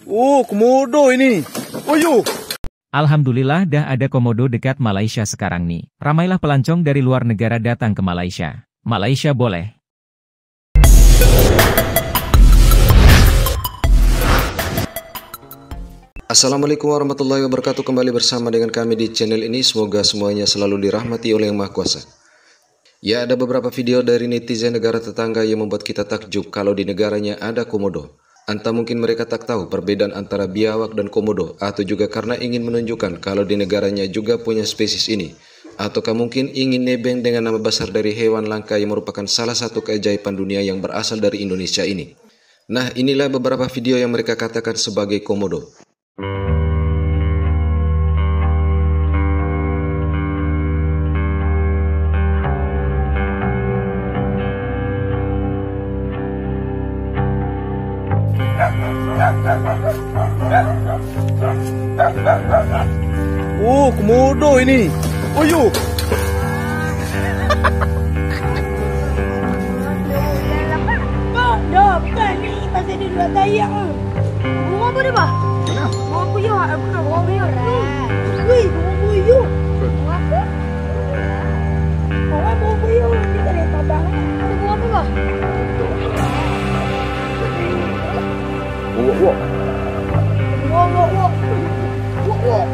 Oh, komodo ini. Oh, yuk. Alhamdulillah dah ada komodo dekat Malaysia sekarang nih. Ramailah pelancong dari luar negara datang ke Malaysia. Malaysia boleh. Assalamualaikum warahmatullahi wabarakatuh. Kembali bersama dengan kami di channel ini. Semoga semuanya selalu dirahmati oleh Yang Maha Kuasa. Ya, ada beberapa video dari netizen negara tetangga yang membuat kita takjub kalau di negaranya ada komodo. Entah mungkin mereka tak tahu perbedaan antara biawak dan komodo, atau juga karena ingin menunjukkan kalau di negaranya juga punya spesies ini, ataukah mungkin ingin nebeng dengan nama besar dari hewan langka yang merupakan salah satu keajaiban dunia yang berasal dari Indonesia ini. Nah, inilah beberapa video yang mereka katakan sebagai komodo. Oh, komodo ini. Oh, yuk. Bukan ni pasal dia duduk tayang ke. Bunga apa dia, Bah? Mana? Bunga puyuh. Bukan, bunga puyuh. Wih, bunga puyuh. Bunga apa? Bunga puyuh. Kita lihat tabang. Ada bunga apa, Bah? Wok. Wok.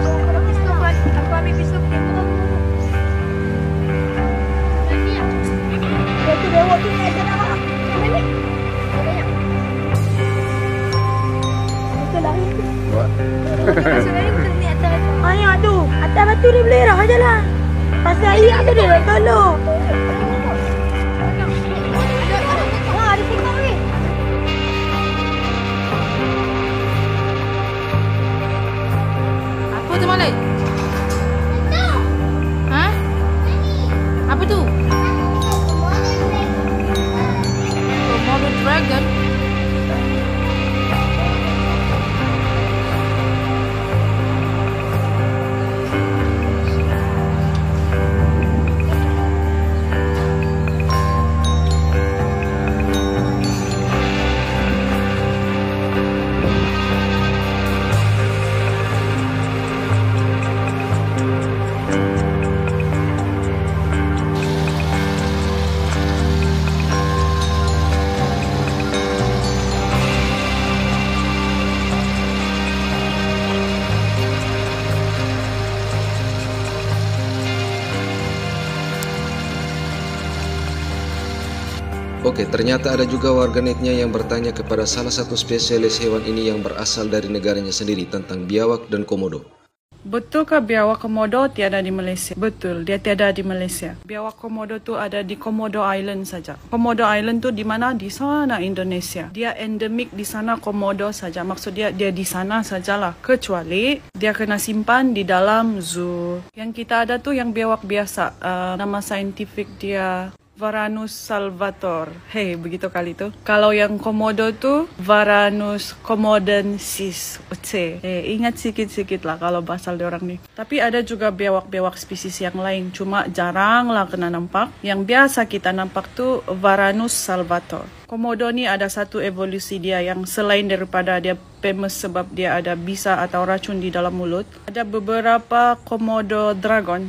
Kalau pistol, aku ambil pistol. Itu bewok tu ni aja dah. Mana? Banyak. Kita lari tu. Kita lari kita ni atas. Ayah tu, atas batu dia belerah aje lah. Pasal ayah tu dia nak tolong. Ada singkong ni. Apa tu Malay? Ha? Apa tu? Komodo dragon. Oke, ternyata ada juga warganetnya yang bertanya kepada salah satu spesialis hewan ini yang berasal dari negaranya sendiri tentang biawak dan komodo. Betulkah biawak komodo tiada di Malaysia? Betul, dia tiada di Malaysia. Biawak komodo tu ada di Komodo Island saja. Komodo Island tu di mana? Di sana Indonesia. Dia endemik di sana komodo saja. Maksud dia di sana sajalah. Kecuali dia kena simpan di dalam zoo. Yang kita ada tu yang biawak biasa. Nama saintifik dia Varanus salvator. Hey, begitu kali tu. Kalau yang komodo tu Varanus komodensis. Ingat sikit-sikit lah kalau basal dia orang ni. Tapi ada juga biawak-biawak spesies yang lain. Cuma jarang lah kena nampak. Yang biasa kita nampak tu Varanus salvator. Komodo ni ada satu evolusi dia yang selain daripada dia famous sebab dia ada bisa atau racun di dalam mulut. Ada beberapa komodo dragon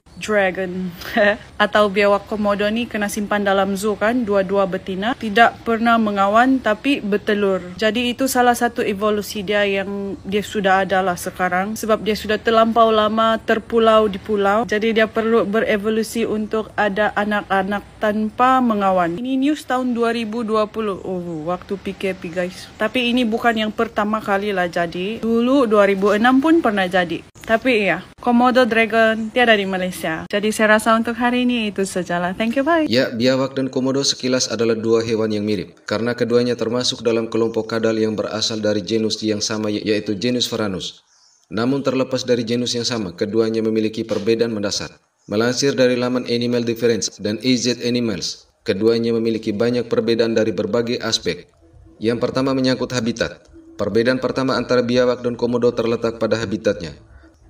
atau biawak komodo ni kena simpan dalam zoo kan, dua-dua betina, tidak pernah mengawan tapi bertelur. Jadi itu salah satu evolusi dia yang dia sudah ada lah sekarang sebab dia sudah terlampau lama terpulau di pulau. Jadi dia perlu berevolusi untuk ada anak-anak tanpa mengawan. Ini news tahun 2020. Oh, waktu PKP guys. Tapi ini bukan yang pertama kali lah jadi. Dulu 2006 pun pernah jadi. Tapi ya, Komodo dragon tiada di Malaysia. Jadi saya rasa untuk hari ini itu sajalah. Thank you, bye. Ya, biawak dan komodo sekilas adalah dua hewan yang mirip. Karena keduanya termasuk dalam kelompok kadal yang berasal dari genus yang sama yaitu genus Varanus. Namun terlepas dari genus yang sama, keduanya memiliki perbedaan mendasar. Melansir dari laman Animal Difference dan AZ Animals, keduanya memiliki banyak perbedaan dari berbagai aspek. Yang pertama menyangkut habitat. Perbedaan pertama antara biawak dan komodo terletak pada habitatnya.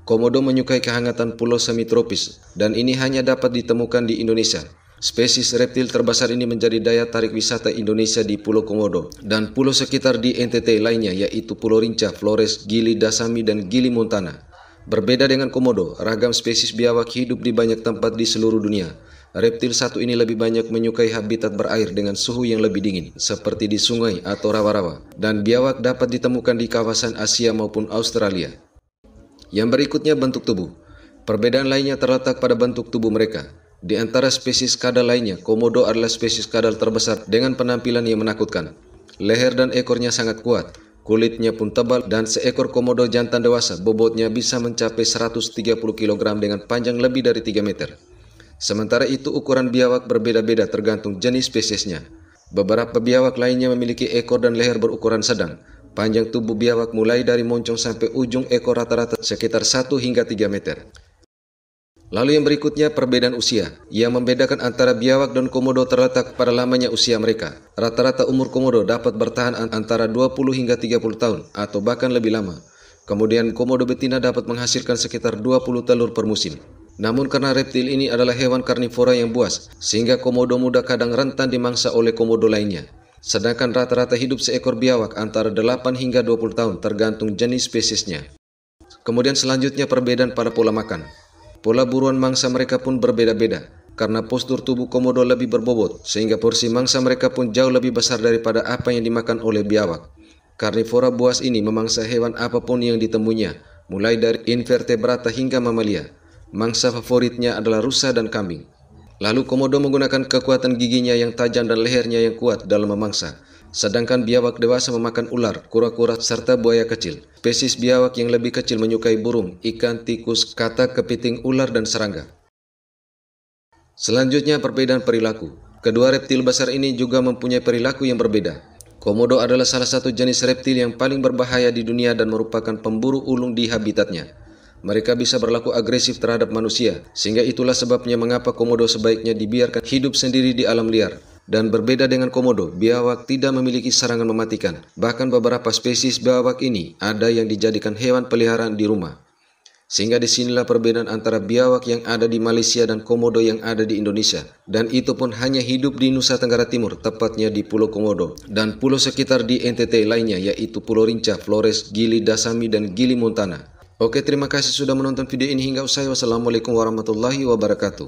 Komodo menyukai kehangatan pulau semitropis dan ini hanya dapat ditemukan di Indonesia. Spesies reptil terbesar ini menjadi daya tarik wisata Indonesia di Pulau Komodo dan pulau sekitar di NTT lainnya, yaitu Pulau Rinca, Flores, Gili Dasami, dan Gili Montana. Berbeda dengan komodo, ragam spesies biawak hidup di banyak tempat di seluruh dunia. Reptil satu ini lebih banyak menyukai habitat berair dengan suhu yang lebih dingin, seperti di sungai atau rawa-rawa, dan biawak dapat ditemukan di kawasan Asia maupun Australia. Yang berikutnya, bentuk tubuh. Perbedaan lainnya terletak pada bentuk tubuh mereka. Di antara spesies kadal lainnya, komodo adalah spesies kadal terbesar dengan penampilan yang menakutkan. Leher dan ekornya sangat kuat, kulitnya pun tebal, dan seekor komodo jantan dewasa bobotnya bisa mencapai 130 kg dengan panjang lebih dari 3 meter. Sementara itu ukuran biawak berbeda-beda tergantung jenis spesiesnya. Beberapa biawak lainnya memiliki ekor dan leher berukuran sedang. Panjang tubuh biawak mulai dari moncong sampai ujung ekor rata-rata sekitar 1 hingga 3 meter. Lalu yang berikutnya, perbedaan usia. Yang membedakan antara biawak dan komodo terletak pada lamanya usia mereka. Rata-rata umur komodo dapat bertahan antara 20 hingga 30 tahun atau bahkan lebih lama. Kemudian komodo betina dapat menghasilkan sekitar 20 telur per musim. Namun karena reptil ini adalah hewan karnivora yang buas, sehingga komodo muda kadang rentan dimangsa oleh komodo lainnya. Sedangkan rata-rata hidup seekor biawak antara 8 hingga 20 tahun tergantung jenis spesiesnya. Kemudian selanjutnya perbedaan pada pola makan. Pola buruan mangsa mereka pun berbeda-beda, karena postur tubuh komodo lebih berbobot, sehingga porsi mangsa mereka pun jauh lebih besar daripada apa yang dimakan oleh biawak. Karnivora buas ini memangsa hewan apapun yang ditemuinya, mulai dari invertebrata hingga mamalia. Mangsa favoritnya adalah rusa dan kambing. Lalu komodo menggunakan kekuatan giginya yang tajam dan lehernya yang kuat dalam memangsa. Sedangkan biawak dewasa memakan ular, kura-kura, serta buaya kecil. Spesies biawak yang lebih kecil menyukai burung, ikan, tikus, katak, kepiting, ular, dan serangga. Selanjutnya perbedaan perilaku. Kedua reptil besar ini juga mempunyai perilaku yang berbeda. Komodo adalah salah satu jenis reptil yang paling berbahaya di dunia dan merupakan pemburu ulung di habitatnya. Mereka bisa berlaku agresif terhadap manusia, sehingga itulah sebabnya mengapa komodo sebaiknya dibiarkan hidup sendiri di alam liar. Dan berbeda dengan komodo, biawak tidak memiliki serangan mematikan. Bahkan beberapa spesies biawak ini ada yang dijadikan hewan peliharaan di rumah. Sehingga disinilah perbedaan antara biawak yang ada di Malaysia dan komodo yang ada di Indonesia. Dan itu pun hanya hidup di Nusa Tenggara Timur, tepatnya di Pulau Komodo. Dan pulau sekitar di NTT lainnya, yaitu Pulau Rinca, Flores, Gili Dasami, dan Gili Montana. Oke, terima kasih sudah menonton video ini hingga usai. Wassalamualaikum warahmatullahi wabarakatuh.